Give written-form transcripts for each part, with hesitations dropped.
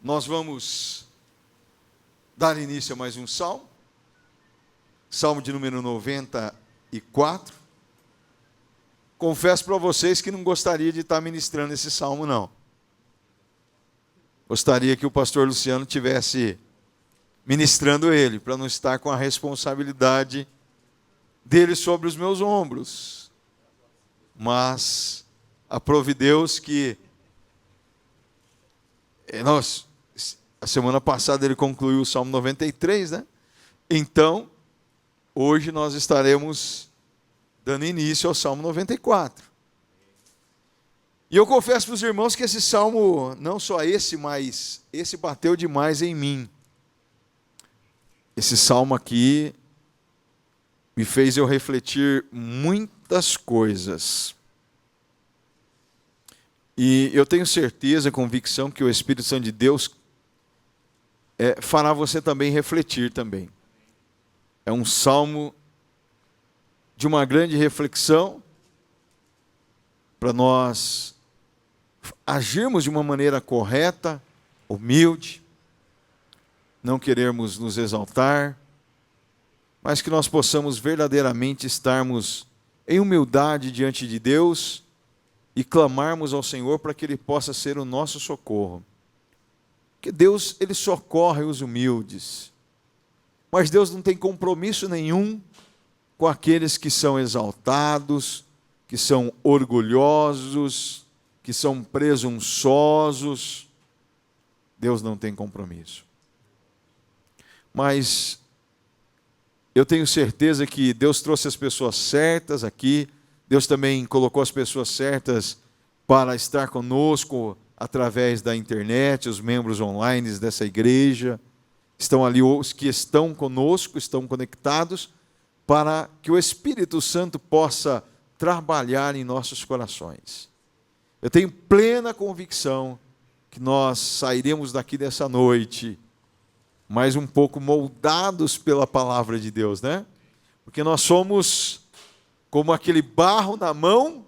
Nós vamos dar início a mais um salmo, salmo de número 94. Confesso para vocês que não gostaria de estar ministrando esse salmo, não. Gostaria que o pastor Luciano tivesse ministrando ele, para não estar com a responsabilidade dele sobre os meus ombros. Mas aprove Deus que a semana passada ele concluiu o Salmo 93, né? Então, hoje nós estaremos dando início ao Salmo 94. E eu confesso para os irmãos que esse salmo, não só esse, mas esse bateu demais em mim. Esse salmo aqui me fez eu refletir muitas coisas. E eu tenho certeza, convicção, que o Espírito Santo de Deus fará você também refletir também. É um salmo de uma grande reflexão para nós agirmos de uma maneira correta, humilde, não querermos nos exaltar, mas que nós possamos verdadeiramente estarmos em humildade diante de Deus e clamarmos ao Senhor para que Ele possa ser o nosso socorro. Porque Deus, Ele socorre os humildes, mas Deus não tem compromisso nenhum com aqueles que são exaltados, que são orgulhosos, que são presunçosos. Deus não tem compromisso. Mas eu tenho certeza que Deus trouxe as pessoas certas aqui, Deus também colocou as pessoas certas para estar conosco através da internet, os membros online dessa igreja. Estão ali os que estão conosco, estão conectados, para que o Espírito Santo possa trabalhar em nossos corações. Eu tenho plena convicção que nós sairemos daqui dessa noite mais um pouco moldados pela palavra de Deus, né? Porque nós somos como aquele barro na mão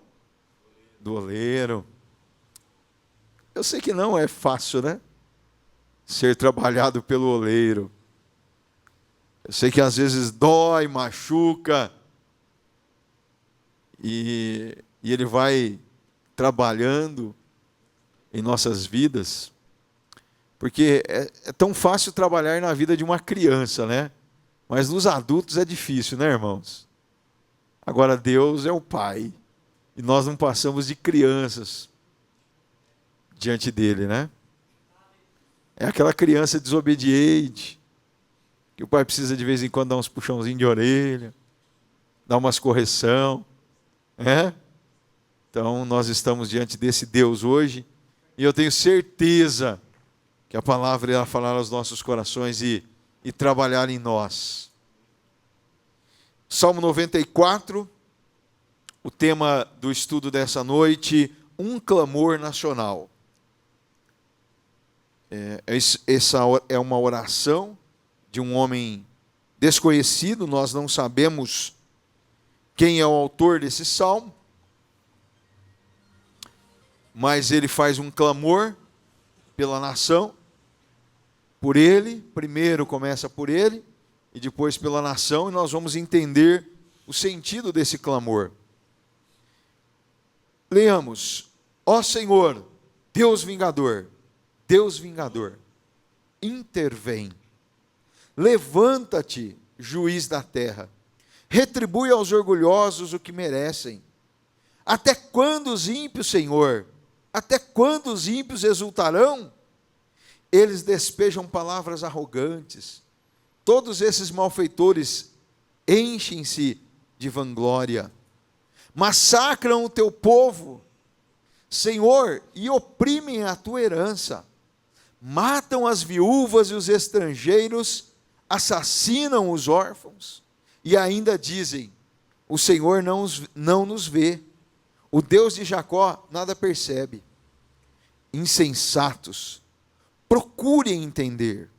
do oleiro. Eu sei que não é fácil, né? Ser trabalhado pelo oleiro. Eu sei que às vezes dói, machuca, e ele vai trabalhando em nossas vidas, porque é tão fácil trabalhar na vida de uma criança, né? Mas nos adultos é difícil, né, irmãos? Agora Deus é o Pai, e nós não passamos de crianças diante dele, né? É aquela criança desobediente, que o pai precisa de vez em quando dar uns puxãozinhos de orelha, dar umas correção, né? Então nós estamos diante desse Deus hoje, e eu tenho certeza que a palavra irá falar aos nossos corações e trabalhar em nós. Salmo 94, o tema do estudo dessa noite, um clamor nacional. Essa é uma oração de um homem desconhecido, nós não sabemos quem é o autor desse salmo, mas ele faz um clamor pela nação, por ele, primeiro começa por ele, e depois pela nação, e nós vamos entender o sentido desse clamor. Leamos: ó Senhor, Deus vingador, intervém. Levanta-te, juiz da terra, retribui aos orgulhosos o que merecem. Até quando os ímpios, Senhor, até quando os ímpios exultarão? Eles despejam palavras arrogantes. Todos esses malfeitores enchem-se de vanglória. Massacram o teu povo, Senhor, e oprimem a tua herança. Matam as viúvas e os estrangeiros, assassinam os órfãos, e ainda dizem: o Senhor não nos vê, o Deus de Jacó nada percebe. Insensatos, procurem entender.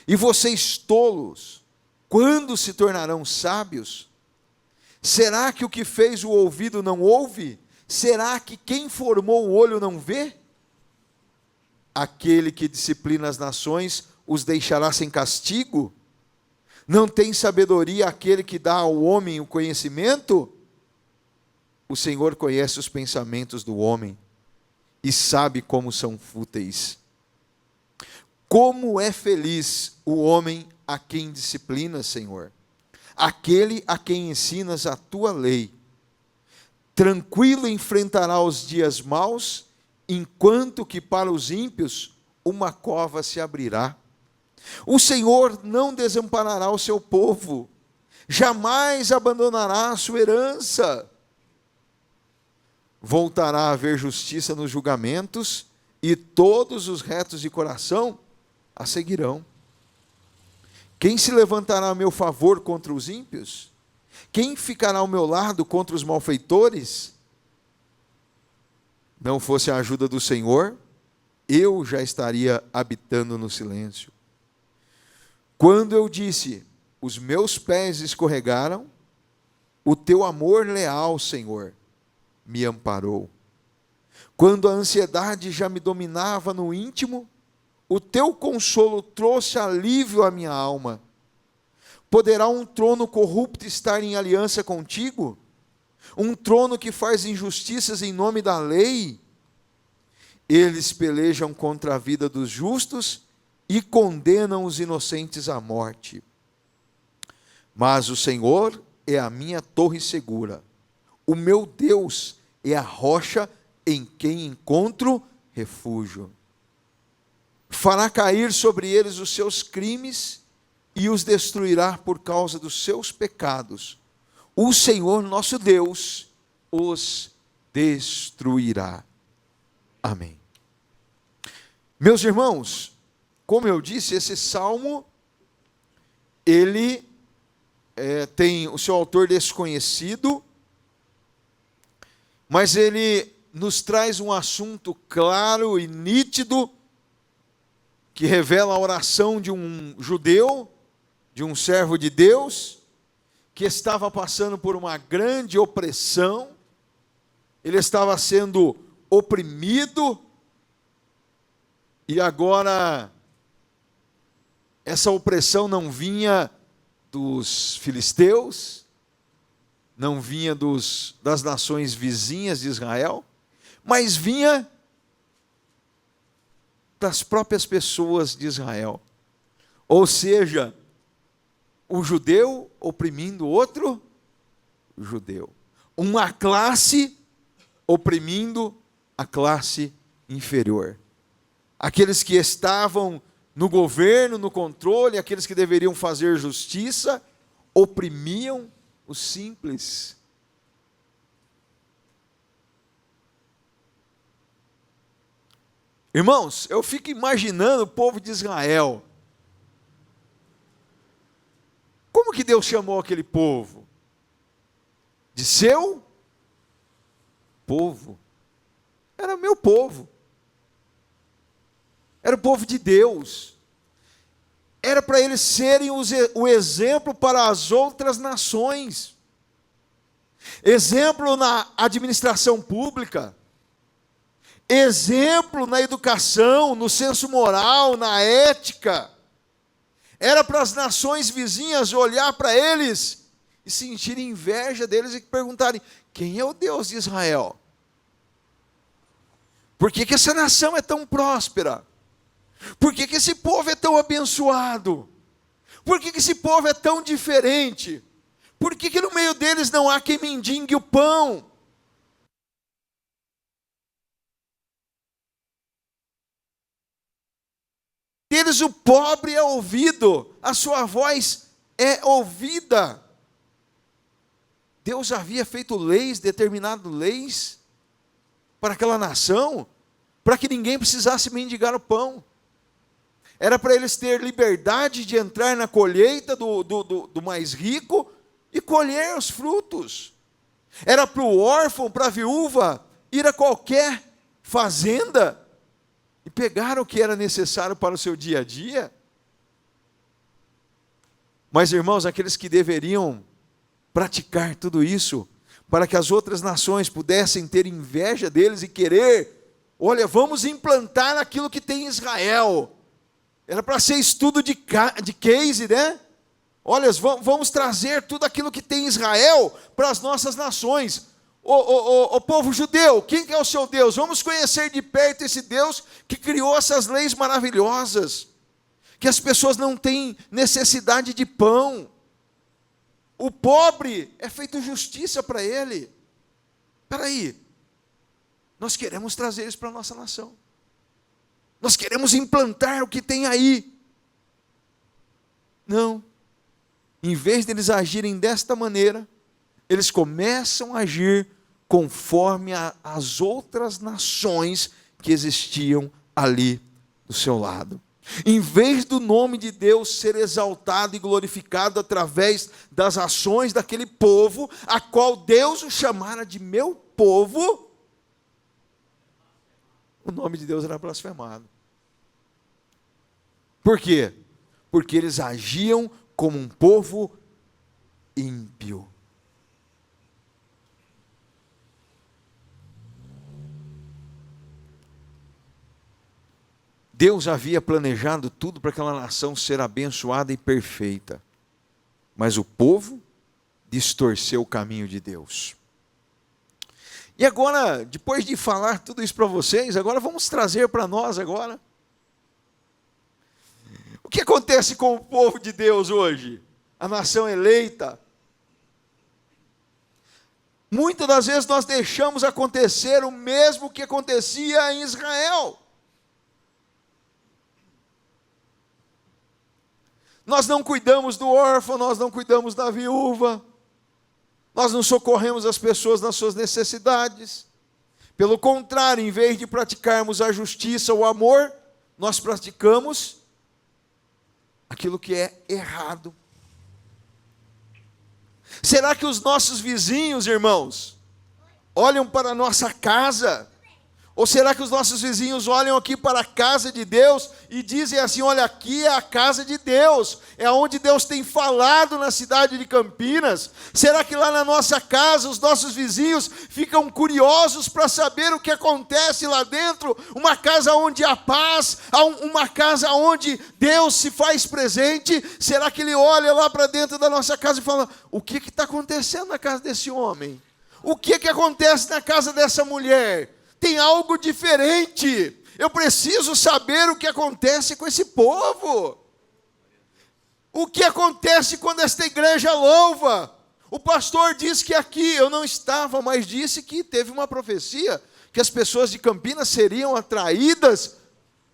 E vocês tolos, quando se tornarão sábios? Será que o que fez o ouvido não ouve? Será que quem formou o olho não vê? aquele que disciplina as nações os deixará sem castigo? Não tem sabedoria aquele que dá ao homem o conhecimento? O Senhor conhece os pensamentos do homem e sabe como são fúteis. Como é feliz o homem a quem disciplinas, Senhor, aquele a quem ensinas a tua lei. Tranquilo enfrentará os dias maus, enquanto que para os ímpios uma cova se abrirá. O Senhor não desamparará o seu povo, jamais abandonará a sua herança. Voltará a haver justiça nos julgamentos, e todos os retos de coração a seguirão. Quem se levantará a meu favor contra os ímpios? Quem ficará ao meu lado contra os malfeitores? Não fosse a ajuda do Senhor, eu já estaria habitando no silêncio. Quando eu disse, os meus pés escorregaram, o teu amor leal, Senhor, me amparou. Quando a ansiedade já me dominava no íntimo, o teu consolo trouxe alívio à minha alma. Poderá um trono corrupto estar em aliança contigo? Um trono que faz injustiças em nome da lei? Eles pelejam contra a vida dos justos e condenam os inocentes à morte. Mas o Senhor é a minha torre segura. O meu Deus é a rocha em quem encontro refúgio. Fará cair sobre eles os seus crimes e os destruirá por causa dos seus pecados. O Senhor nosso Deus os destruirá. Amém. Meus irmãos, como eu disse, esse salmo, ele tem o seu autor desconhecido, mas ele nos traz um assunto claro e nítido, que revela a oração de um judeu, de um servo de Deus, que estava passando por uma grande opressão, ele estava sendo oprimido, e agora essa opressão não vinha dos filisteus, não vinha das nações vizinhas de Israel, mas vinha das próprias pessoas de Israel. Ou seja, o judeu oprimindo outro judeu. Uma classe oprimindo a classe inferior. Aqueles que estavam no governo, no controle, aqueles que deveriam fazer justiça, oprimiam os simples. Irmãos, eu fico imaginando o povo de Israel. Como que Deus chamou aquele povo? De seu povo. Era meu povo. Era o povo de Deus. Era para eles serem o exemplo para as outras nações. Exemplo na administração pública. Exemplo na educação, no senso moral, na ética. Era para as nações vizinhas olhar para eles e sentirem inveja deles e perguntarem: quem é o Deus de Israel? Por que essa nação é tão próspera? Por que esse povo é tão abençoado? Por que esse povo é tão diferente? Por que no meio deles não há quem mendigue o pão? Deles o pobre é ouvido, a sua voz é ouvida. Deus havia feito leis, determinado leis para aquela nação, para que ninguém precisasse mendigar o pão. Era para eles ter liberdade de entrar na colheita do mais rico e colher os frutos. Era para o órfão, para a viúva, ir a qualquer fazenda e pegar o que era necessário para o seu dia a dia. Mas, irmãos, aqueles que deveriam praticar tudo isso, para que as outras nações pudessem ter inveja deles e querer Olha, vamos implantar aquilo que tem em Israel. Era para ser estudo de case, né? Olha, vamos trazer tudo aquilo que tem em Israel para as nossas nações. O povo judeu, quem que é o seu Deus? Vamos conhecer de perto esse Deus que criou essas leis maravilhosas. Que as pessoas não têm necessidade de pão. O pobre é feito justiça para ele. Espera aí. Nós queremos trazer isso para a nossa nação. Nós queremos implantar o que tem aí. Não. Em vez deles agirem desta maneira, eles começam a agir conforme as outras nações que existiam ali do seu lado. Em vez do nome de Deus ser exaltado e glorificado através das ações daquele povo, a qual Deus o chamara de meu povo, o nome de Deus era blasfemado. Por quê? Porque eles agiam como um povo ímpio. Deus havia planejado tudo para aquela nação ser abençoada e perfeita. Mas o povo distorceu o caminho de Deus. E agora, depois de falar tudo isso para vocês, agora vamos trazer para nós agora. O que acontece com o povo de Deus hoje? A nação eleita. Muitas das vezes nós deixamos acontecer o mesmo que acontecia em Israel. Nós não cuidamos do órfão, nós não cuidamos da viúva, nós não socorremos as pessoas nas suas necessidades. Pelo contrário, em vez de praticarmos a justiça, o amor, nós praticamos aquilo que é errado. Será que os nossos vizinhos, irmãos, olham para a nossa casa? Ou será que os nossos vizinhos olham aqui para a casa de Deus e dizem assim, olha, aqui é a casa de Deus, é onde Deus tem falado na cidade de Campinas? Será que lá na nossa casa os nossos vizinhos ficam curiosos para saber o que acontece lá dentro? Uma casa onde há paz, uma casa onde Deus se faz presente? Será que ele olha lá para dentro da nossa casa e fala, o que está acontecendo na casa desse homem? O que acontece na casa dessa mulher? Tem algo diferente. Eu preciso saber o que acontece com esse povo. O que acontece quando esta igreja louva? O pastor disse que aqui, eu não estava, mas disse que teve uma profecia, que as pessoas de Campinas seriam atraídas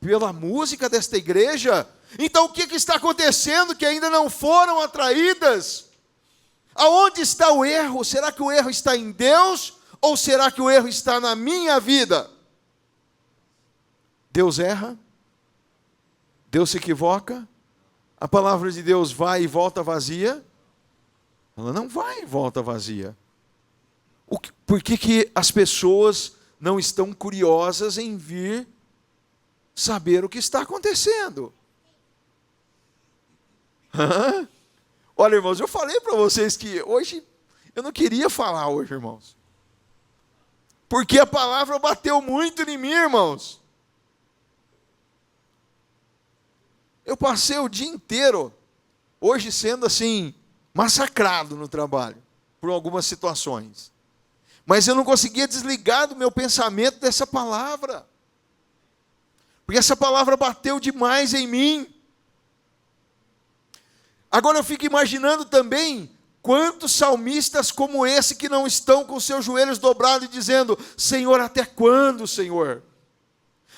pela música desta igreja. Então o que está acontecendo que ainda não foram atraídas? Aonde está o erro? Será que o erro está em Deus? Ou será que o erro está na minha vida? Deus erra? Deus se equivoca? A palavra de Deus vai e volta vazia? Ela não vai e volta vazia. Por que as pessoas não estão curiosas em vir saber o que está acontecendo? Olha, irmãos, eu falei para vocês que hoje, eu não queria falar hoje, irmãos. Porque a palavra bateu muito em mim, irmãos. Eu passei o dia inteiro, hoje sendo assim, massacrado no trabalho, por algumas situações. Mas eu não conseguia desligar do meu pensamento dessa palavra. Porque essa palavra bateu demais em mim. Agora eu fico imaginando também quantos salmistas como esse que não estão com seus joelhos dobrados e dizendo, Senhor, até quando, Senhor?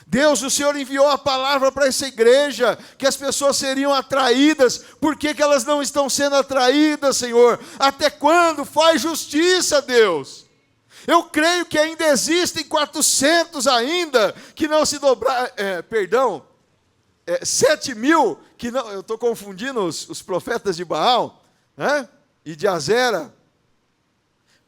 Deus, o Senhor enviou a palavra para essa igreja, que as pessoas seriam atraídas, por que elas não estão sendo atraídas, Senhor? Até quando? Faz justiça, Deus. Eu creio que ainda existem 400 ainda, que não se dobraram, 7.000, que não, eu estou confundindo os profetas de Baal, né? E de Azera,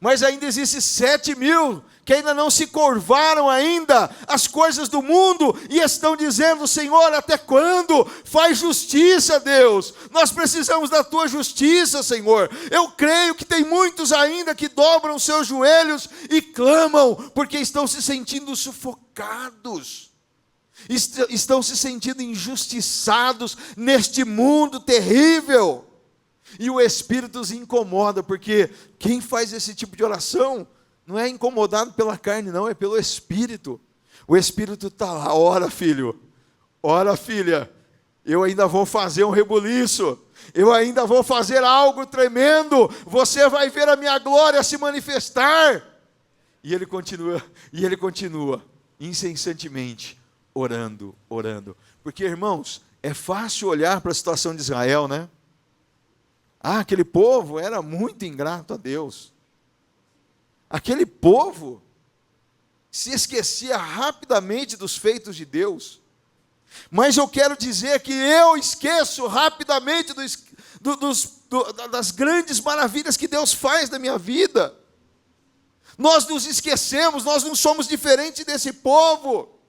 Mas ainda existem 7.000 que ainda não se curvaram ainda às coisas do mundo e estão dizendo: Senhor, até quando? Faz justiça, Deus. Nós precisamos da tua justiça, Senhor. Eu creio que tem muitos ainda que dobram seus joelhos e clamam, porque estão se sentindo sufocados. Estão se sentindo injustiçados neste mundo terrível. E o Espírito os incomoda, porque quem faz esse tipo de oração não é incomodado pela carne, não, é pelo Espírito. O Espírito está lá: ora, filho, ora, filha, eu ainda vou fazer um rebuliço, eu ainda vou fazer algo tremendo, você vai ver a minha glória se manifestar. E ele continua, incessantemente, orando. Porque, irmãos, é fácil olhar para a situação de Israel, né? Aquele povo era muito ingrato a Deus. Aquele povo se esquecia rapidamente dos feitos de Deus. Mas eu quero dizer que eu esqueço rapidamente das grandes maravilhas que Deus faz na minha vida. Nós nos esquecemos, nós não somos diferentes desse povo.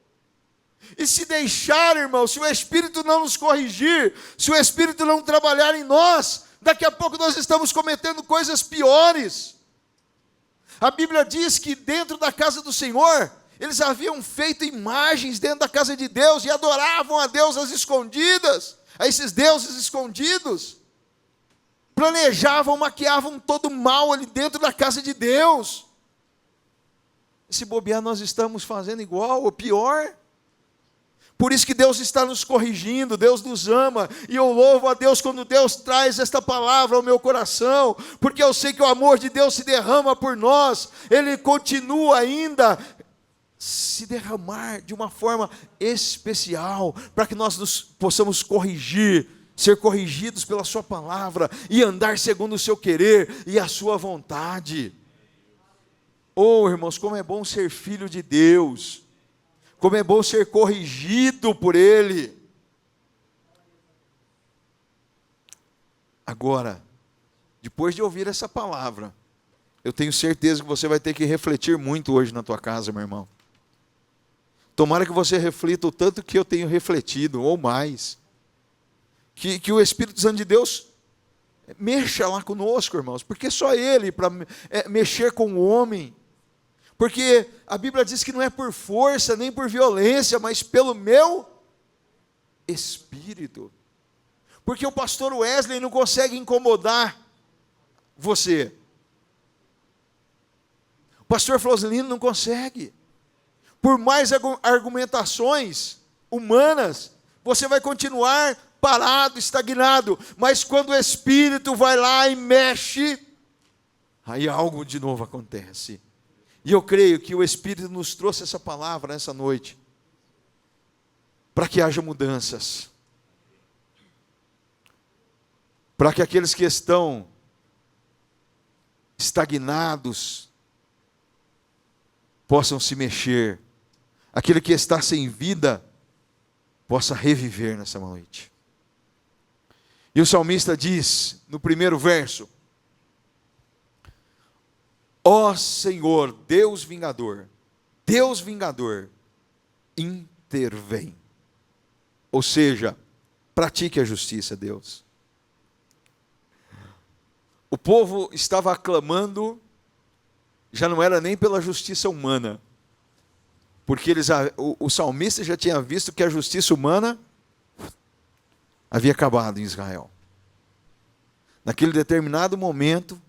E se deixar, irmão, se o Espírito não nos corrigir, se o Espírito não trabalhar em nós, daqui a pouco nós estamos cometendo coisas piores. A Bíblia diz que dentro da casa do Senhor, eles haviam feito imagens dentro da casa de Deus e adoravam a Deus às escondidas, a esses deuses escondidos. Planejavam, maquiavam todo o mal ali dentro da casa de Deus. E se bobear, nós estamos fazendo igual ou pior. Por isso que Deus está nos corrigindo, Deus nos ama, e eu louvo a Deus quando Deus traz esta palavra ao meu coração, porque eu sei que o amor de Deus se derrama por nós, Ele continua ainda se derramar de uma forma especial, para que nós possamos corrigir, ser corrigidos pela sua palavra, e andar segundo o seu querer e a sua vontade. Oh, irmãos, como é bom ser filho de Deus, como é bom ser corrigido por Ele. Agora, depois de ouvir essa palavra, eu tenho certeza que você vai ter que refletir muito hoje na tua casa, meu irmão. Tomara que você reflita o tanto que eu tenho refletido, ou mais. Que o Espírito Santo de Deus mexa lá conosco, irmãos, porque só Ele para mexer com o homem. Porque a Bíblia diz que não é por força, nem por violência, mas pelo meu Espírito. Porque o pastor Wesley não consegue incomodar você. O pastor Flosilino não consegue. Por mais argumentações humanas, você vai continuar parado, estagnado. Mas quando o Espírito vai lá e mexe, aí algo de novo acontece. E eu creio que o Espírito nos trouxe essa palavra nessa noite, para que haja mudanças, para que aqueles que estão estagnados possam se mexer, aquele que está sem vida possa reviver nessa noite. E o salmista diz, no primeiro verso: ó Senhor, Deus vingador, intervém. Ou seja, pratique a justiça, Deus. O povo estava aclamando, já não era nem pela justiça humana, porque o salmista já tinha visto que a justiça humana havia acabado em Israel. Naquele determinado momento,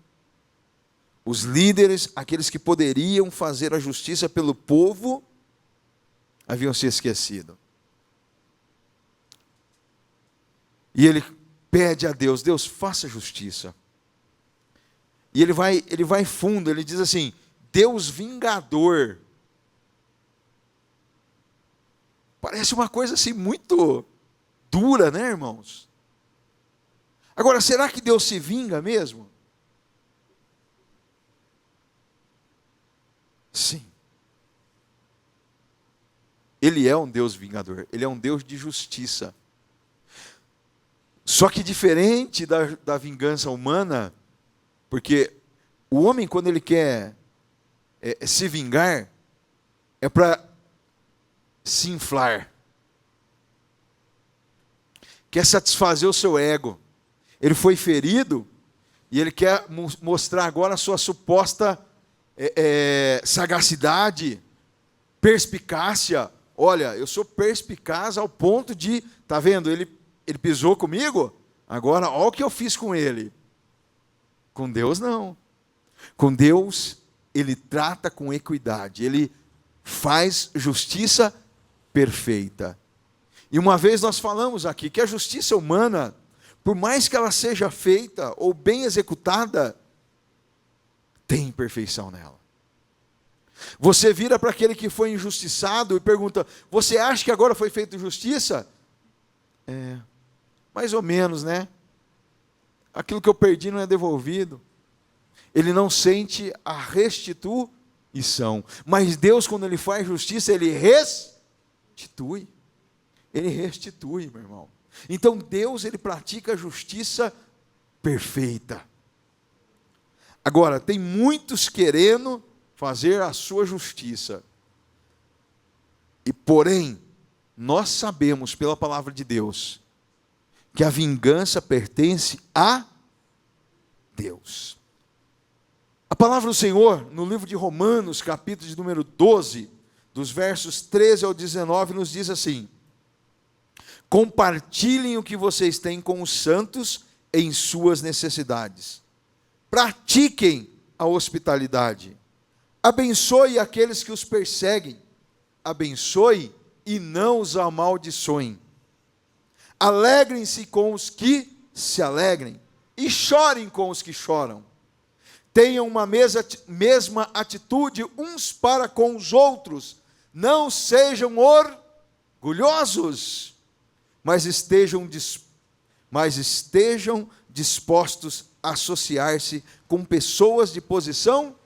os líderes, aqueles que poderiam fazer a justiça pelo povo, haviam se esquecido. E ele pede a Deus: Deus, faça justiça. E ele vai fundo, ele diz assim: Deus vingador. Parece uma coisa assim muito dura, né, irmãos? Agora, será que Deus se vinga mesmo? Sim. Ele é um Deus vingador, Ele é um Deus de justiça. Só que diferente da vingança humana, porque O homem, quando ele quer se vingar, é para se inflar. Quer satisfazer o seu ego. Ele foi ferido e ele quer mostrar agora a sua suposta sagacidade, perspicácia. Olha, eu sou perspicaz ao ponto de, tá vendo, ele pisou comigo, agora olha o que eu fiz com ele. Com Deus não. Com Deus, ele trata com equidade, ele faz justiça perfeita. E uma vez nós falamos aqui que a justiça humana, por mais que ela seja feita ou bem executada, tem imperfeição nela. Você vira para aquele que foi injustiçado e pergunta: você acha que agora foi feita justiça? Mais ou menos, né? Aquilo que eu perdi não é devolvido. Ele não sente a restituição. Mas Deus, quando Ele faz justiça, Ele restitui. Ele restitui, meu irmão. Então Deus, Ele pratica a justiça perfeita. Agora, tem muitos querendo fazer a sua justiça. E porém, nós sabemos pela palavra de Deus que a vingança pertence a Deus. A palavra do Senhor, no livro de Romanos, capítulo de número 12, dos versos 13 ao 19, nos diz assim: compartilhem o que vocês têm com os santos em suas necessidades. Pratiquem a hospitalidade. Abençoe aqueles que os perseguem. Abençoe e não os amaldiçoem. Alegrem-se com os que se alegrem e chorem com os que choram. Tenham uma mesma atitude uns para com os outros. Não sejam orgulhosos, mas estejam dispostos a associar-se com pessoas de posição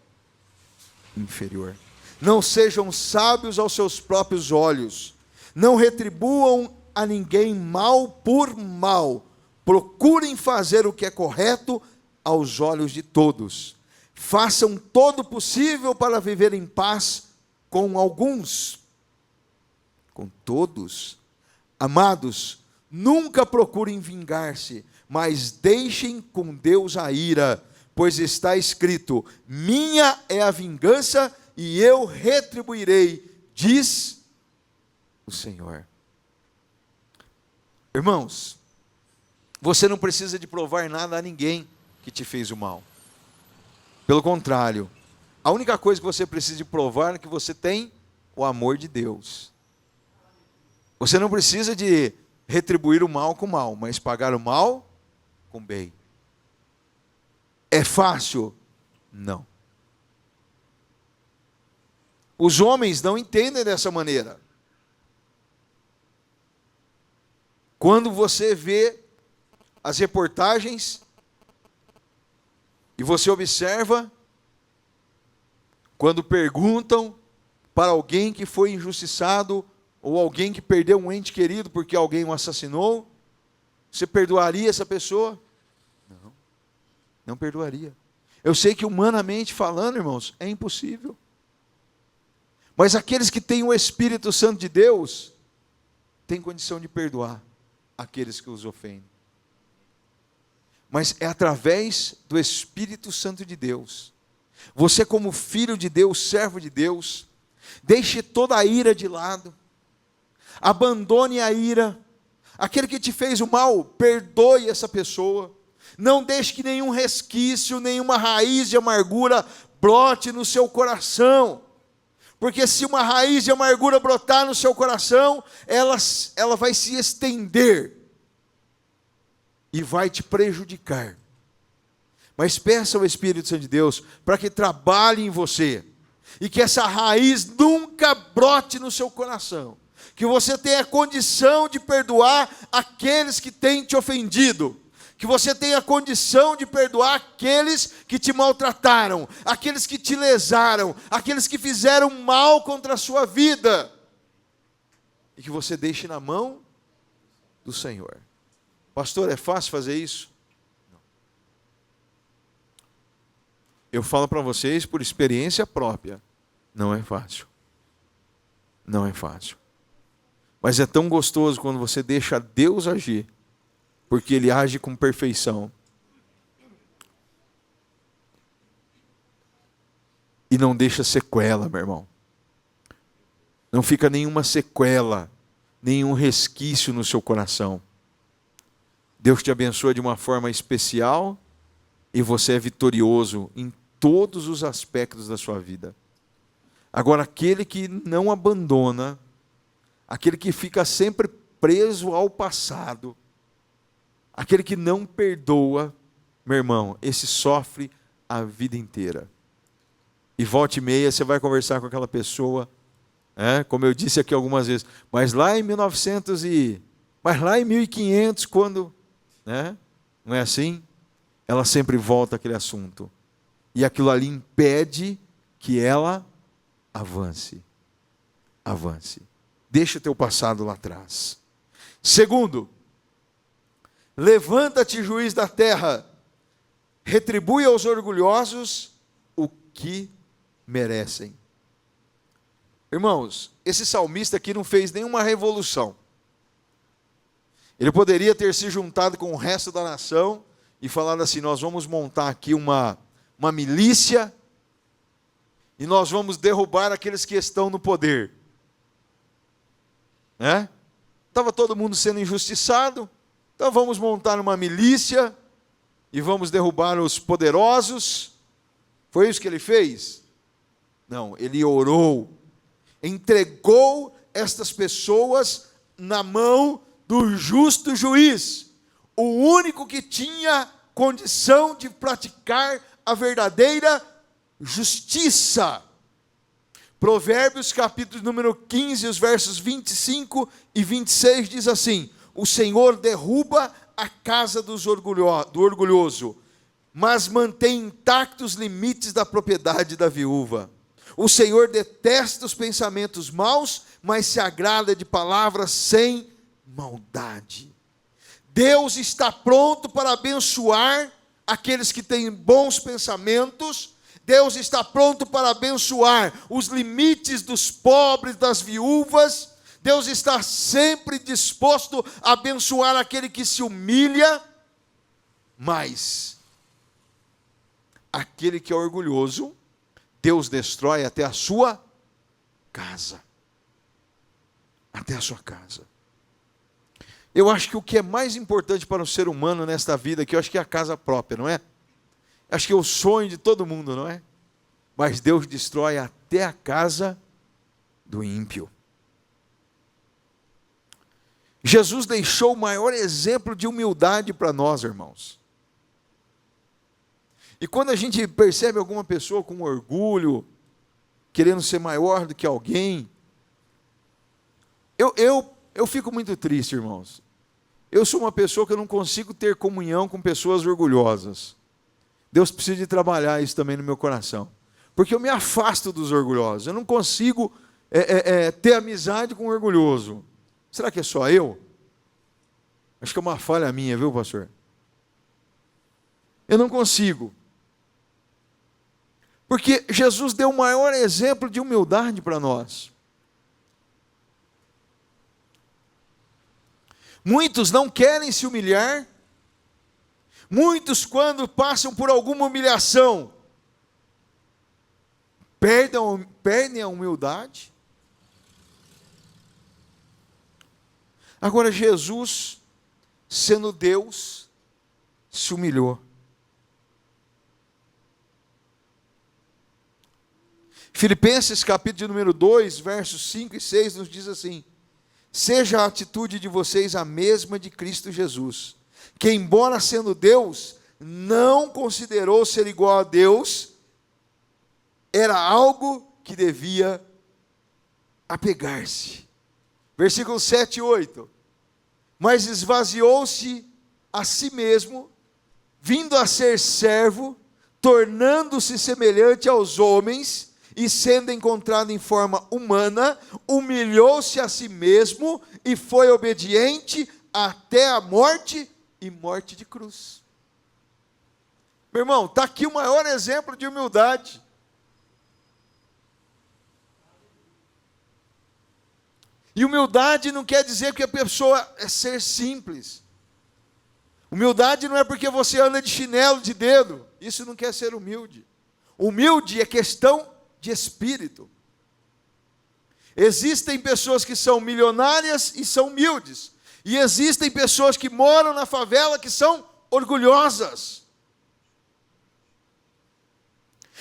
inferior. Não sejam sábios aos seus próprios olhos. Não retribuam a ninguém mal por mal. Procurem fazer o que é correto aos olhos de todos. Façam todo o possível para viver em paz com alguns, com todos. Amados, nunca procurem vingar-se, mas deixem com Deus a ira, pois está escrito: minha é a vingança e eu retribuirei, diz o Senhor. Irmãos, você não precisa de provar nada a ninguém que te fez o mal. Pelo contrário, a única coisa que você precisa de provar é que você tem o amor de Deus. Você não precisa de retribuir o mal com mal, mas pagar o mal com bem. É fácil? Não. Os homens não entendem dessa maneira. Quando você vê as reportagens e você observa, quando perguntam para alguém que foi injustiçado ou alguém que perdeu um ente querido porque alguém o assassinou, você perdoaria essa pessoa? Não, não perdoaria. Eu sei que humanamente falando, irmãos, é impossível. Mas aqueles que têm o Espírito Santo de Deus, têm condição de perdoar aqueles que os ofendem. Mas é através do Espírito Santo de Deus. Você, como filho de Deus, servo de Deus, deixe toda a ira de lado. Abandone a ira. Aquele que te fez o mal, perdoe essa pessoa. Não deixe que nenhum resquício, nenhuma raiz de amargura brote no seu coração. Porque se uma raiz de amargura brotar no seu coração, ela vai se estender e vai te prejudicar. Mas peça ao Espírito Santo de Deus para que trabalhe em você e que essa raiz nunca brote no seu coração. Que você tenha condição de perdoar aqueles que têm te ofendido. Que você tenha condição de perdoar aqueles que te maltrataram, aqueles que te lesaram, aqueles que fizeram mal contra a sua vida. E que você deixe na mão do Senhor. Pastor, é fácil fazer isso? Não. Eu falo para vocês por experiência própria, não é fácil. Não é fácil. Mas é tão gostoso quando você deixa Deus agir, porque Ele age com perfeição. E não deixa sequela, meu irmão. Não fica nenhuma sequela, nenhum resquício no seu coração. Deus te abençoa de uma forma especial e você é vitorioso em todos os aspectos da sua vida. Agora, aquele que não abandona, aquele que fica sempre preso ao passado, aquele que não perdoa, meu irmão, esse sofre a vida inteira. E volta e meia você vai conversar com aquela pessoa, como eu disse aqui algumas vezes, mas lá em 1500, quando, não é assim? Ela sempre volta àquele assunto. E aquilo ali impede que ela avance. Avance. Deixa o teu passado lá atrás. Segundo, levanta-te, juiz da terra, retribui aos orgulhosos o que merecem. Irmãos, esse salmista aqui não fez nenhuma revolução. Ele poderia ter se juntado com o resto da nação e falado assim: nós vamos montar aqui uma milícia e nós vamos derrubar aqueles que estão no poder. Estava todo mundo sendo injustiçado, então vamos montar uma milícia e vamos derrubar os poderosos. Foi isso que ele fez? Não, ele orou, entregou estas pessoas na mão do justo juiz, o único que tinha condição de praticar a verdadeira justiça. Provérbios capítulo número 15, os versos 25 e 26 diz assim: o Senhor derruba a casa do orgulhoso, mas mantém intactos os limites da propriedade da viúva. O Senhor detesta os pensamentos maus, mas se agrada de palavras sem maldade. Deus está pronto para abençoar aqueles que têm bons pensamentos. Deus está pronto para abençoar os limites dos pobres, das viúvas. Deus está sempre disposto a abençoar aquele que se humilha. Mas aquele que é orgulhoso, Deus destrói até a sua casa. Até a sua casa. Eu acho que o que é mais importante para o ser humano nesta vida, que eu acho que é a casa própria, não é? Acho que é o sonho de todo mundo, não é? Mas Deus destrói até a casa do ímpio. Jesus deixou o maior exemplo de humildade para nós, irmãos. E quando a gente percebe alguma pessoa com orgulho, querendo ser maior do que alguém, eu fico muito triste, irmãos. Eu sou uma pessoa que eu não consigo ter comunhão com pessoas orgulhosas. Deus precisa de trabalhar isso também no meu coração. Porque eu me afasto dos orgulhosos. Eu não consigo ter amizade com um orgulhoso. Será que é só eu? Acho que é uma falha minha, viu, pastor? Eu não consigo. Porque Jesus deu o maior exemplo de humildade para nós. Muitos não querem se humilhar. Muitos, quando passam por alguma humilhação, perdem a humildade. Agora, Jesus, sendo Deus, se humilhou. Filipenses capítulo número 2, versos 5 e 6 nos diz assim: seja a atitude de vocês a mesma de Cristo Jesus, que embora sendo Deus, não considerou ser igual a Deus, era algo que devia apegar-se. Versículos 7 e 8. Mas esvaziou-se a si mesmo, vindo a ser servo, tornando-se semelhante aos homens, e sendo encontrado em forma humana, humilhou-se a si mesmo, e foi obediente até a morte, e morte de cruz. Meu irmão, está aqui o maior exemplo de humildade. E humildade não quer dizer que a pessoa é ser simples. Humildade não é porque você anda de chinelo de dedo. Isso não quer ser humilde. Humilde é questão de espírito. Existem pessoas que são milionárias e são humildes. E existem pessoas que moram na favela que são orgulhosas.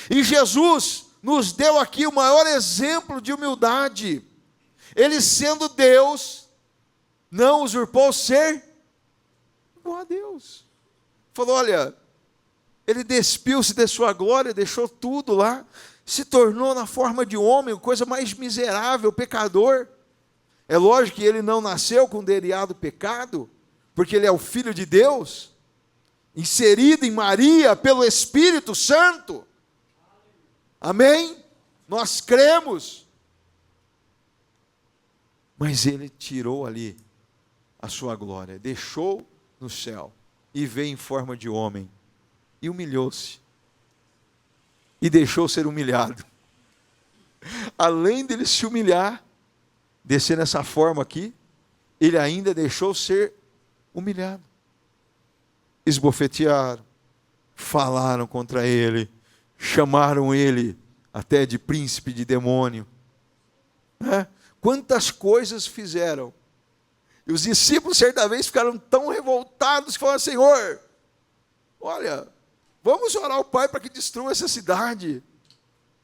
E Jesus nos deu aqui o maior exemplo de humildade. Ele, sendo Deus, não usurpou ser igual a Deus. Falou, olha, ele despiu-se de sua glória, deixou tudo lá, se tornou na forma de homem, coisa mais miserável, pecador. É lógico que ele não nasceu com derivado pecado, porque ele é o Filho de Deus, inserido em Maria pelo Espírito Santo. Amém? Nós cremos. Mas ele tirou ali a sua glória, deixou no céu e veio em forma de homem e humilhou-se e deixou ser humilhado. Além dele se humilhar, descer nessa forma aqui, ele ainda deixou ser humilhado. Esbofetearam, falaram contra ele, chamaram ele até de príncipe de demônio. Quantas coisas fizeram. E os discípulos, certa vez, ficaram tão revoltados que falaram, Senhor, olha, vamos orar ao Pai para que destrua essa cidade.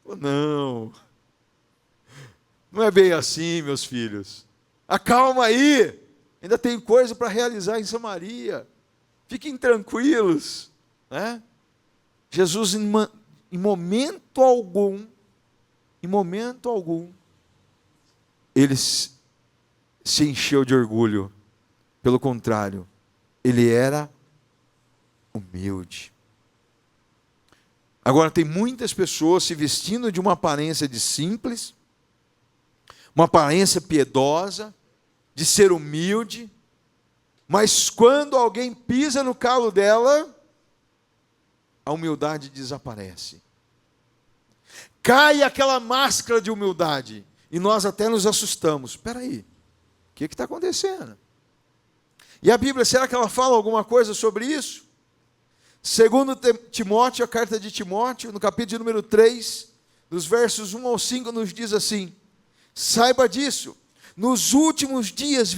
Não, não é bem assim, meus filhos. Acalma aí, ainda tem coisa para realizar em Samaria. Fiquem tranquilos. Jesus, em momento algum, ele se encheu de orgulho. Pelo contrário, ele era humilde. Agora, tem muitas pessoas se vestindo de uma aparência de simples, uma aparência piedosa, de ser humilde, mas quando alguém pisa no calo dela, a humildade desaparece. Cai aquela máscara de humildade. E nós até nos assustamos. Espera aí, o que está acontecendo? E a Bíblia, será que ela fala alguma coisa sobre isso? Segundo Timóteo, a carta de Timóteo, no capítulo número 3, dos versos 1 ao 5, nos diz assim, saiba disso, nos últimos dias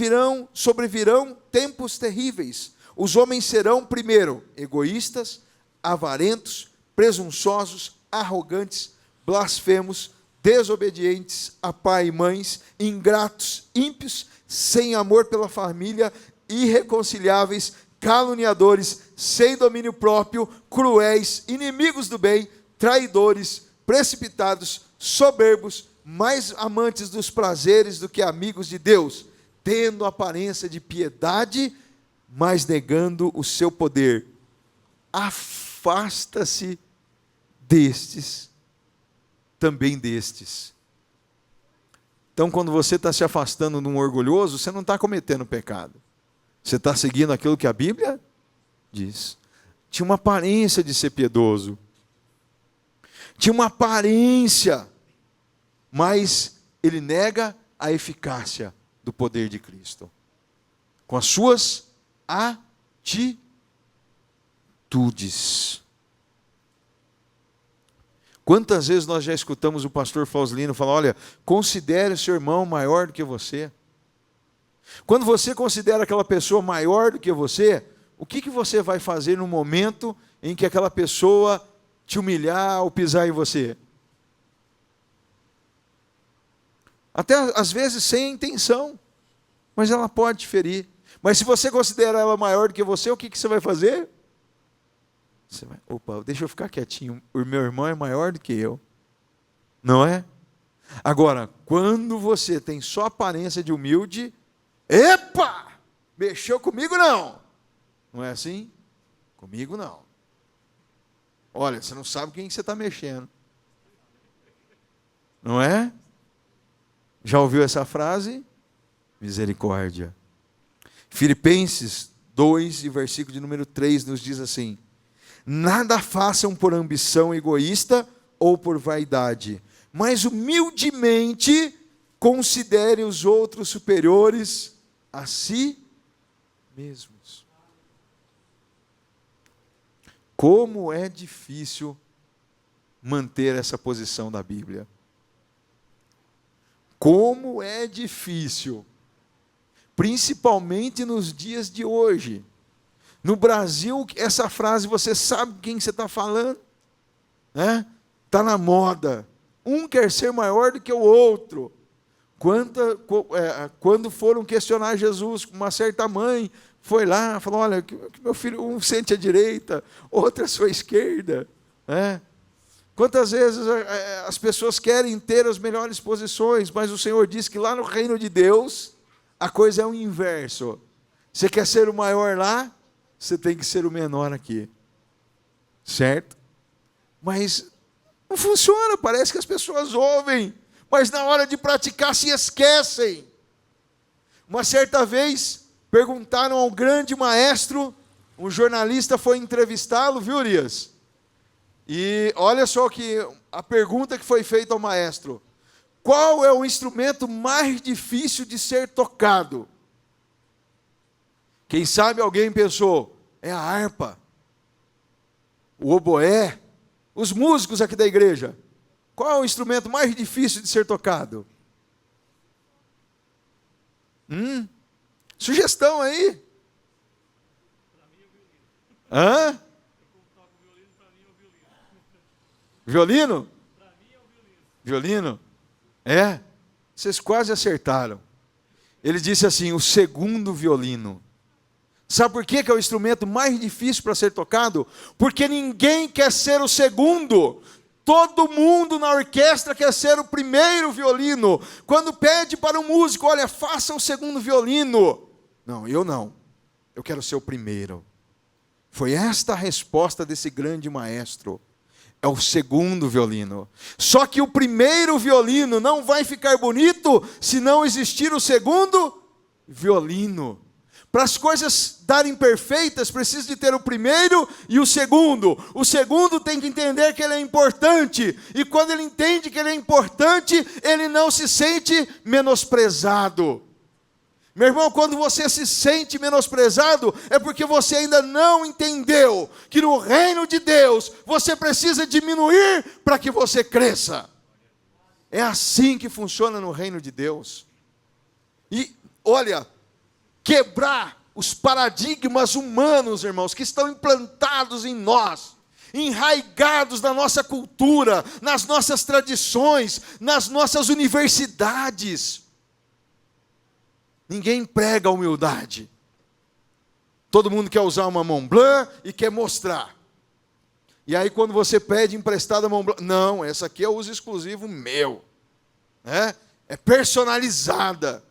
sobrevirão tempos terríveis. Os homens serão, primeiro, egoístas, avarentos, presunçosos, arrogantes, blasfemos, desobedientes a pai e mães, ingratos, ímpios, sem amor pela família, irreconciliáveis, caluniadores, sem domínio próprio, cruéis, inimigos do bem, traidores, precipitados, soberbos, mais amantes dos prazeres do que amigos de Deus, tendo aparência de piedade, mas negando o seu poder. Afasta-se destes. Então, quando você está se afastando de um orgulhoso, você não está cometendo pecado. Você está seguindo aquilo que a Bíblia diz. Tinha uma aparência de ser piedoso. Tinha uma aparência, mas ele nega a eficácia do poder de Cristo. Com as suas atitudes. Quantas vezes nós já escutamos o pastor Fauslino falar, olha, considere o seu irmão maior do que você. Quando você considera aquela pessoa maior do que você, o que você vai fazer no momento em que aquela pessoa te humilhar ou pisar em você? Até às vezes sem intenção, mas ela pode te ferir. Mas se você considera ela maior do que você, o que você vai fazer? Você vai, opa, deixa eu ficar quietinho, o meu irmão é maior do que eu. Não é? Agora, quando você tem só aparência de humilde, epa, mexeu comigo não. Não é assim? Comigo não. Olha, você não sabe quem você está mexendo. Não é? Já ouviu essa frase? Misericórdia. Filipenses 2, e versículo de número 3, nos diz assim, Nada façam por ambição egoísta ou por vaidade, mas humildemente considerem os outros superiores a si mesmos. Como é difícil manter essa posição da Bíblia. Como é difícil, principalmente nos dias de hoje. No Brasil, essa frase, você sabe quem você está falando? Está na moda. Um quer ser maior do que o outro. Quando foram questionar Jesus, uma certa mãe foi lá, falou, olha, que meu filho, um sente à direita, outro à sua esquerda. Quantas vezes as pessoas querem ter as melhores posições, mas o Senhor diz que lá no reino de Deus, a coisa é o inverso. Você quer ser o maior lá, você tem que ser o menor aqui. Certo? Mas não funciona, parece que as pessoas ouvem, mas na hora de praticar se esquecem. Uma certa vez, perguntaram ao grande maestro, um jornalista foi entrevistá-lo, viu, Urias? E olha só a pergunta que foi feita ao maestro. Qual é o instrumento mais difícil de ser tocado? Quem sabe alguém pensou, é a harpa, o oboé, os músicos aqui da igreja. Qual é o instrumento mais difícil de ser tocado? Sugestão aí. Hã? Violino? Violino? É? Vocês quase acertaram. Ele disse assim, o segundo violino. Sabe por que é o instrumento mais difícil para ser tocado? Porque ninguém quer ser o segundo. Todo mundo na orquestra quer ser o primeiro violino. Quando pede para o músico, olha, faça o segundo violino. Não, eu não. Eu quero ser o primeiro. Foi esta a resposta desse grande maestro. É o segundo violino. Só que o primeiro violino não vai ficar bonito se não existir o segundo violino. Para as coisas darem perfeitas, precisa de ter o primeiro e o segundo. O segundo tem que entender que ele é importante. E quando ele entende que ele é importante, ele não se sente menosprezado. Meu irmão, quando você se sente menosprezado, é porque você ainda não entendeu que no reino de Deus, você precisa diminuir para que você cresça. É assim que funciona no reino de Deus. E, olha, quebrar os paradigmas humanos, irmãos, que estão implantados em nós, enraigados na nossa cultura, nas nossas tradições, nas nossas universidades. Ninguém prega a humildade. Todo mundo quer usar uma Mont Blanc e quer mostrar. E aí quando você pede emprestada a Mont Blanc, não, essa aqui é uso exclusivo meu. É personalizada.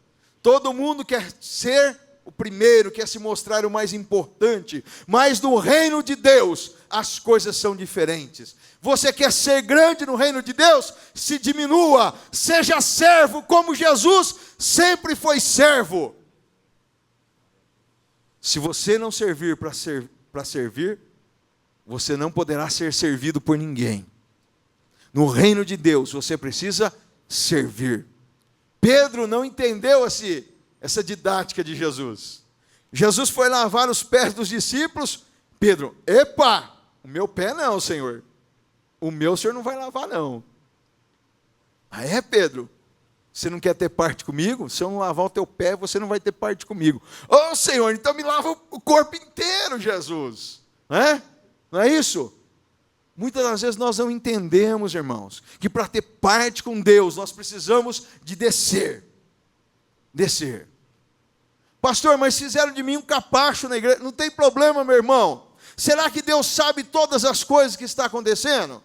Todo mundo quer ser o primeiro, quer se mostrar o mais importante. Mas no reino de Deus, as coisas são diferentes. Você quer ser grande no reino de Deus? Se diminua, seja servo como Jesus sempre foi servo. Se você não servir para servir, você não poderá ser servido por ninguém. No reino de Deus, você precisa servir. Pedro não entendeu essa didática de Jesus. Jesus foi lavar os pés dos discípulos. Pedro, epa, o meu pé não, Senhor. O meu o Senhor não vai lavar, não. Ah, é, Pedro? Você não quer ter parte comigo? Se eu não lavar o teu pé, você não vai ter parte comigo. Ô, Senhor, então me lava o corpo inteiro, Jesus. Não é isso? Muitas das vezes nós não entendemos, irmãos, que para ter parte com Deus, nós precisamos de descer. Descer. Pastor, mas fizeram de mim um capacho na igreja. Não tem problema, meu irmão. Será que Deus sabe todas as coisas que estão acontecendo?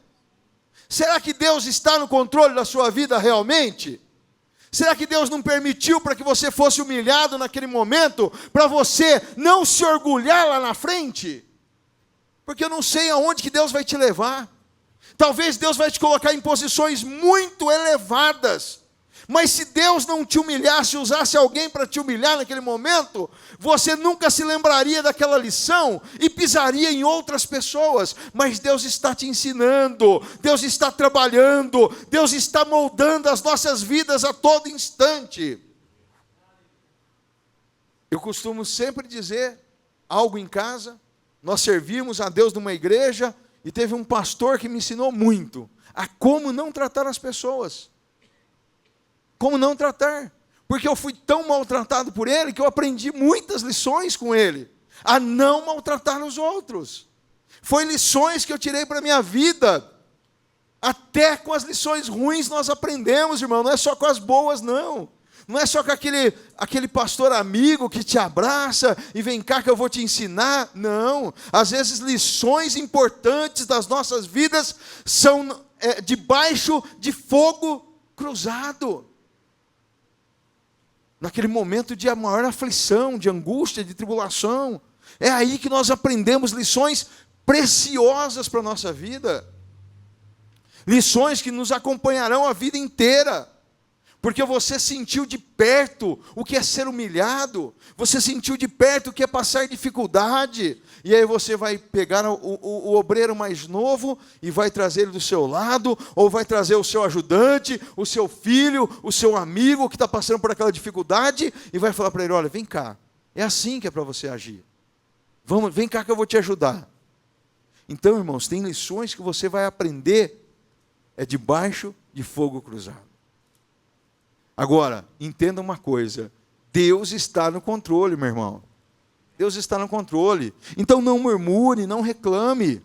Será que Deus está no controle da sua vida realmente? Será que Deus não permitiu para que você fosse humilhado naquele momento, para você não se orgulhar lá na frente? Porque eu não sei aonde que Deus vai te levar. Talvez Deus vai te colocar em posições muito elevadas. Mas se Deus não te humilhasse, usasse alguém para te humilhar naquele momento, você nunca se lembraria daquela lição e pisaria em outras pessoas. Mas Deus está te ensinando, Deus está trabalhando, Deus está moldando as nossas vidas a todo instante. Eu costumo sempre dizer algo em casa. Nós servimos a Deus numa igreja e teve um pastor que me ensinou muito a como não tratar as pessoas. Como não tratar. Porque eu fui tão maltratado por ele que eu aprendi muitas lições com ele. A não maltratar os outros. Foi lições que eu tirei para a minha vida. Até com as lições ruins nós aprendemos, irmão. Não é só com as boas, não. Não é só com aquele pastor amigo que te abraça e vem cá que eu vou te ensinar. Não. Às vezes lições importantes das nossas vidas são debaixo de fogo cruzado. Naquele momento de maior aflição, de angústia, de tribulação. É aí que nós aprendemos lições preciosas para a nossa vida. Lições que nos acompanharão a vida inteira. Porque você sentiu de perto o que é ser humilhado, você sentiu de perto o que é passar dificuldade, e aí você vai pegar o obreiro mais novo e vai trazer ele do seu lado, ou vai trazer o seu ajudante, o seu filho, o seu amigo que está passando por aquela dificuldade, e vai falar para ele: olha, vem cá, é assim que é para você agir, vem cá que eu vou te ajudar. Então, irmãos, tem lições que você vai aprender, debaixo de fogo cruzado. Agora, entenda uma coisa, Deus está no controle, meu irmão. Deus está no controle. Então não murmure, não reclame.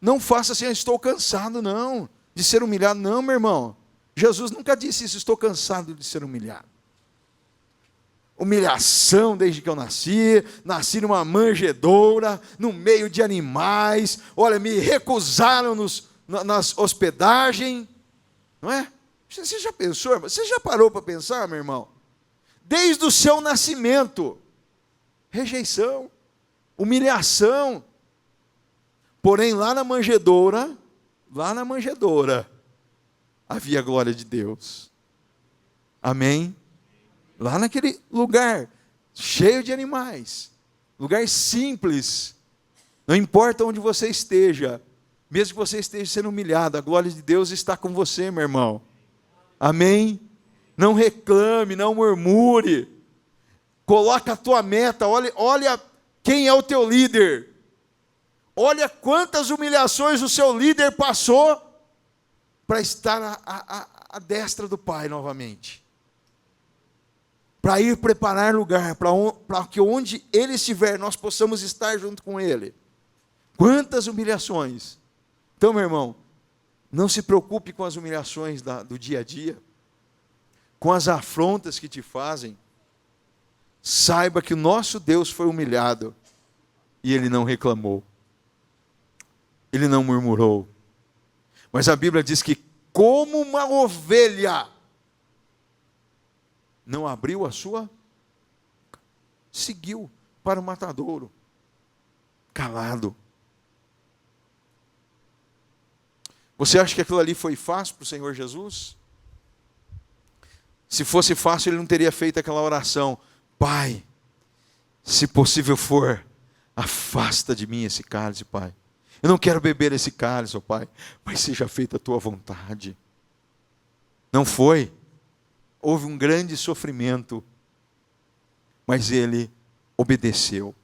Não faça assim: eu estou cansado, não, de ser humilhado. Não, meu irmão. Jesus nunca disse isso: estou cansado de ser humilhado. Humilhação desde que eu nasci numa manjedoura, no meio de animais. Olha, me recusaram nas hospedagens. Não é? Você já pensou, você já parou para pensar, meu irmão? Desde o seu nascimento, rejeição, humilhação. Porém, lá na manjedoura, havia a glória de Deus. Amém? Lá naquele lugar, cheio de animais, lugar simples, não importa onde você esteja, mesmo que você esteja sendo humilhado, a glória de Deus está com você, meu irmão. Amém? Não reclame, não murmure. Coloca a tua meta, olha quem é o teu líder. Olha quantas humilhações o seu líder passou para estar à destra do Pai novamente. Para ir preparar lugar, para que onde Ele estiver, nós possamos estar junto com Ele. Quantas humilhações. Então, meu irmão, não se preocupe com as humilhações do dia a dia, com as afrontas que te fazem. Saiba que o nosso Deus foi humilhado e Ele não reclamou. Ele não murmurou. Mas a Bíblia diz que, como uma ovelha, não abriu a sua, seguiu para o matadouro, calado. Você acha que aquilo ali foi fácil para o Senhor Jesus? Se fosse fácil, Ele não teria feito aquela oração: Pai, se possível for, afasta de mim esse cálice, Pai. Eu não quero beber esse cálice, ó Pai, mas seja feita a Tua vontade. Não foi. Houve um grande sofrimento, mas Ele obedeceu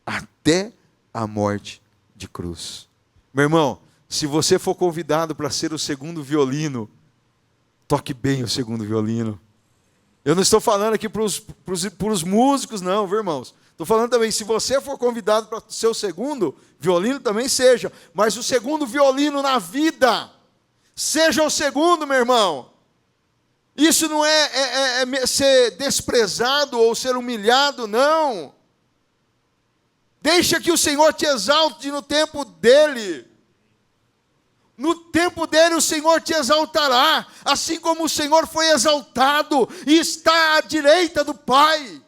até a morte de cruz. Meu irmão, se você for convidado para ser o segundo violino, toque bem o segundo violino. Eu não estou falando aqui para os músicos, não, viu, irmãos? Estou falando também, se você for convidado para ser o segundo violino, também seja. Mas o segundo violino na vida, seja o segundo, meu irmão. Isso não é ser desprezado ou ser humilhado, não. Deixa que o Senhor te exalte no tempo dEle. No tempo dele o Senhor te exaltará, assim como o Senhor foi exaltado e está à direita do Pai.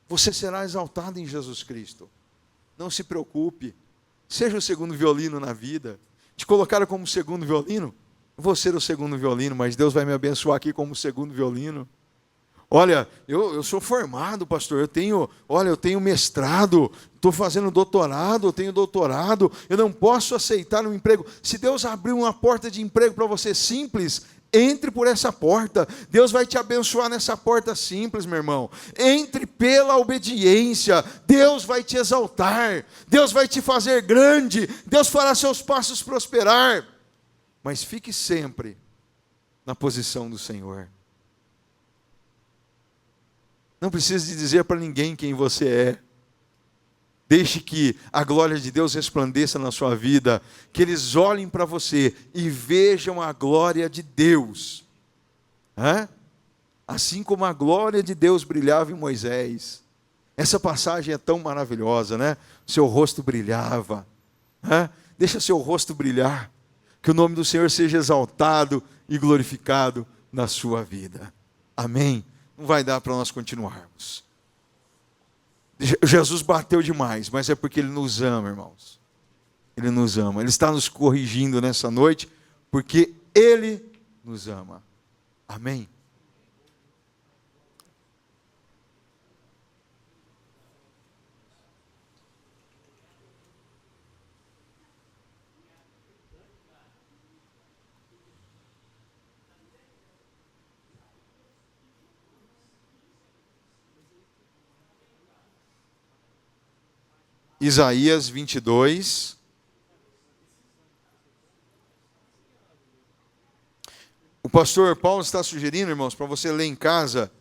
Você será exaltado em Jesus Cristo. Não se preocupe. Seja o segundo violino na vida. Te colocaram como segundo violino? Eu vou ser o segundo violino, mas Deus vai me abençoar aqui como segundo violino. Olha, eu sou formado, pastor, eu tenho mestrado, estou fazendo doutorado, eu tenho doutorado, eu não posso aceitar um emprego. Se Deus abrir uma porta de emprego para você simples, entre por essa porta. Deus vai te abençoar nessa porta simples, meu irmão. Entre pela obediência. Deus vai te exaltar. Deus vai te fazer grande. Deus fará seus passos prosperar. Mas fique sempre na posição do Senhor. Não precisa de dizer para ninguém quem você é. Deixe que a glória de Deus resplandeça na sua vida, que eles olhem para você e vejam a glória de Deus. Assim como a glória de Deus brilhava em Moisés. Essa passagem é tão maravilhosa, né? Seu rosto brilhava. Deixa seu rosto brilhar, que o nome do Senhor seja exaltado e glorificado na sua vida. Amém? Não vai dar para nós continuarmos. Jesus bateu demais, mas é porque Ele nos ama, irmãos. Ele nos ama. Ele está nos corrigindo nessa noite, porque Ele nos ama. Amém? Isaías 22. O pastor Paulo está sugerindo, irmãos, para você ler em casa,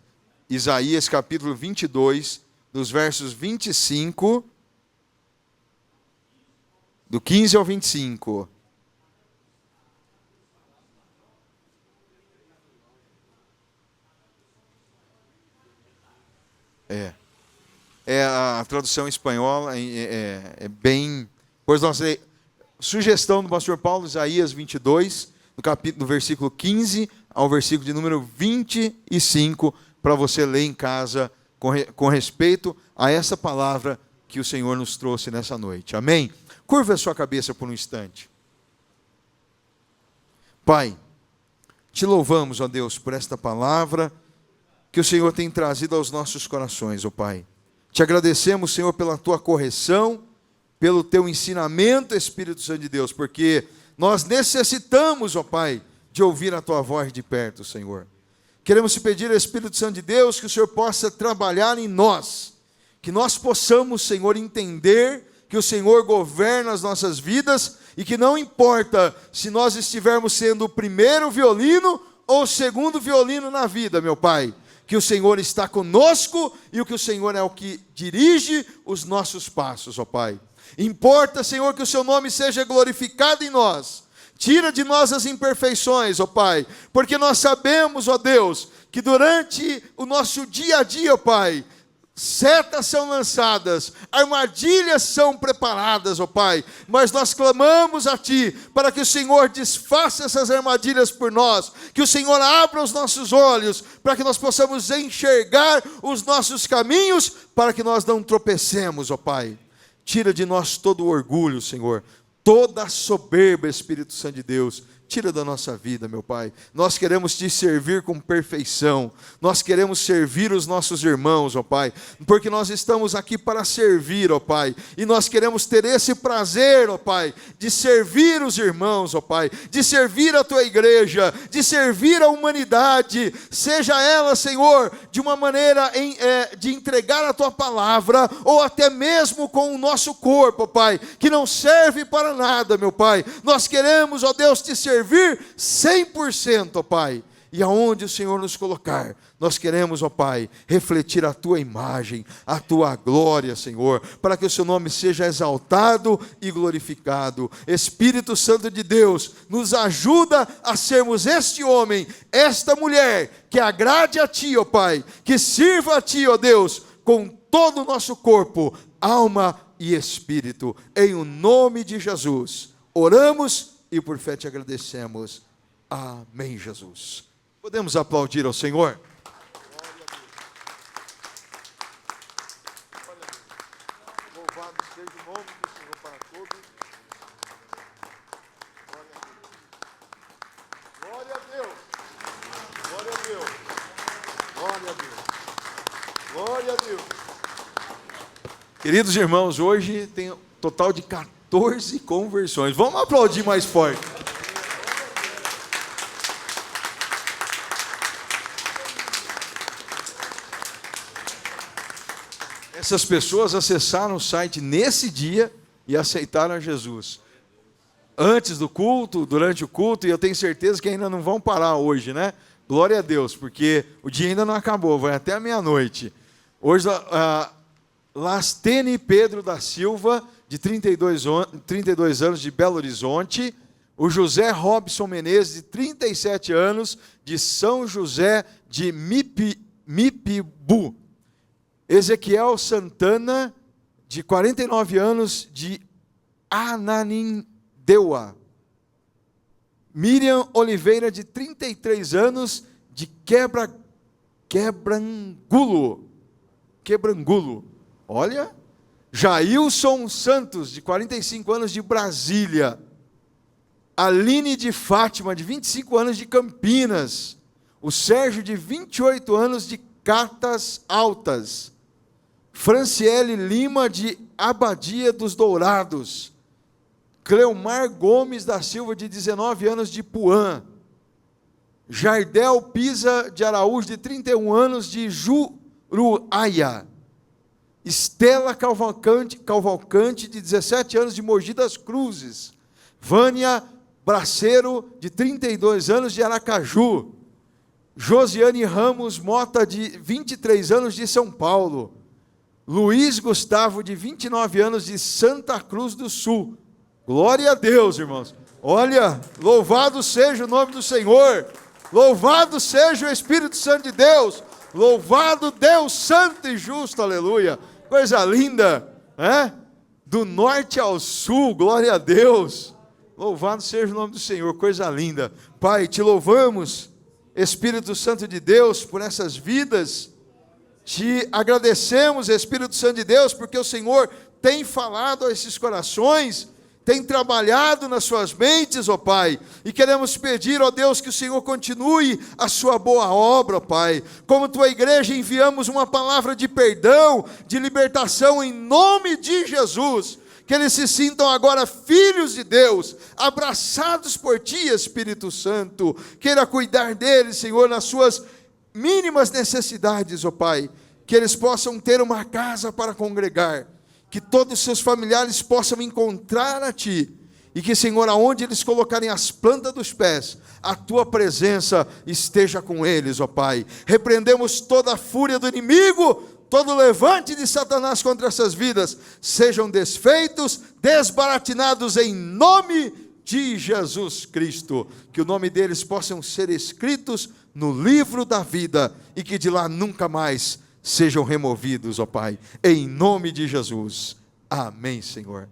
Isaías capítulo 22, dos versos 25, do 15 ao 25. A tradução espanhola é bem... Pois nós, sugestão do pastor Paulo, Isaías 22, do versículo 15 ao versículo de número 25, para você ler em casa com respeito a essa palavra que o Senhor nos trouxe nessa noite. Amém? Curva a sua cabeça por um instante. Pai, te louvamos, ó Deus, por esta palavra que o Senhor tem trazido aos nossos corações, ó Pai. Te agradecemos, Senhor, pela tua correção, pelo teu ensinamento, Espírito Santo de Deus, porque nós necessitamos, ó Pai, de ouvir a tua voz de perto, Senhor. Queremos te pedir, Espírito Santo de Deus, que o Senhor possa trabalhar em nós, que nós possamos, Senhor, entender que o Senhor governa as nossas vidas e que não importa se nós estivermos sendo o primeiro violino ou o segundo violino na vida, meu Pai, que o Senhor está conosco e o que o Senhor é o que dirige os nossos passos, ó Pai. Importa, Senhor, que o seu nome seja glorificado em nós. Tira de nós as imperfeições, ó Pai, porque nós sabemos, ó Deus, que durante o nosso dia a dia, ó Pai, setas são lançadas, armadilhas são preparadas, ó Pai, mas nós clamamos a Ti, para que o Senhor desfaça essas armadilhas por nós, que o Senhor abra os nossos olhos, para que nós possamos enxergar os nossos caminhos, para que nós não tropecemos, ó Pai. Tira de nós todo o orgulho, Senhor, toda a soberba, Espírito Santo de Deus. Tira da nossa vida, meu Pai. Nós queremos te servir com perfeição. Nós queremos servir os nossos irmãos, ó Pai. Porque nós estamos aqui para servir, ó Pai. E nós queremos ter esse prazer, ó Pai, de servir os irmãos, ó Pai. De servir a tua igreja. De servir a humanidade. Seja ela, Senhor, de uma maneira de entregar a tua palavra. Ou até mesmo com o nosso corpo, ó Pai. Que não serve para nada, meu Pai. Nós queremos, ó Deus, te servir 100%, ó Pai, e aonde o Senhor nos colocar, nós queremos, ó Pai, refletir a Tua imagem, a Tua glória, Senhor, para que o Seu nome seja exaltado e glorificado. Espírito Santo de Deus, nos ajuda a sermos este homem, esta mulher, que agrade a Ti, ó Pai, que sirva a Ti, ó Deus, com todo o nosso corpo, alma e espírito, em o nome de Jesus. Oramos e por fé te agradecemos. Amém, Jesus. Podemos aplaudir ao Senhor? Louvado seja o nome do Senhor para todos. Glória a Deus. Glória a Deus. Queridos irmãos, hoje tem um total de 14 conversões. Vamos aplaudir mais forte. Essas pessoas acessaram o site nesse dia e aceitaram a Jesus. Antes do culto, durante o culto, e eu tenho certeza que ainda não vão parar hoje, né? Glória a Deus, porque o dia ainda não acabou, vai até a meia-noite. Hoje, Lastene Pedro da Silva, de 32 anos, de Belo Horizonte. O José Robson Menezes, de 37 anos, de São José de Mipibu. Ezequiel Santana, de 49 anos, de Ananindeua. Miriam Oliveira, de 33 anos, de Quebrangulo. Olha. Jailson Santos, de 45 anos, de Brasília. Aline de Fátima, de 25 anos, de Campinas. O Sérgio, de 28 anos, de Catas Altas. Franciele Lima, de Abadia dos Dourados. Cleomar Gomes da Silva, de 19 anos, de Puã. Jardel Pisa de Araújo, de 31 anos, de Juruáia. Estela Cavalcante, de 17 anos, de Mogi das Cruzes. Vânia Braceiro, de 32 anos, de Aracaju. Josiane Ramos Mota, de 23 anos, de São Paulo. Luiz Gustavo, de 29 anos, de Santa Cruz do Sul. Glória a Deus, irmãos. Olha, louvado seja o nome do Senhor. Louvado seja o Espírito Santo de Deus. Louvado Deus santo e justo, aleluia. Coisa linda, né? Do norte ao sul, glória a Deus. Louvado seja o nome do Senhor, coisa linda. Pai, te louvamos, Espírito Santo de Deus, por essas vidas. Te agradecemos, Espírito Santo de Deus, porque o Senhor tem falado a esses corações, tem trabalhado nas suas mentes, ó Pai, e queremos pedir, ó Deus, que o Senhor continue a sua boa obra, ó Pai. Como tua igreja, enviamos uma palavra de perdão, de libertação, em nome de Jesus, que eles se sintam agora filhos de Deus, abraçados por Ti, Espírito Santo. Queira cuidar deles, Senhor, nas suas mínimas necessidades, ó Pai, que eles possam ter uma casa para congregar, que todos os seus familiares possam encontrar a Ti, e que, Senhor, aonde eles colocarem as plantas dos pés, a Tua presença esteja com eles, ó Pai. Repreendemos toda a fúria do inimigo, todo levante de Satanás contra essas vidas, sejam desfeitos, desbaratinados em nome de Jesus Cristo, que o nome deles possam ser escritos no livro da vida, e que de lá nunca mais sejam removidos, ó Pai, em nome de Jesus. Amém, Senhor.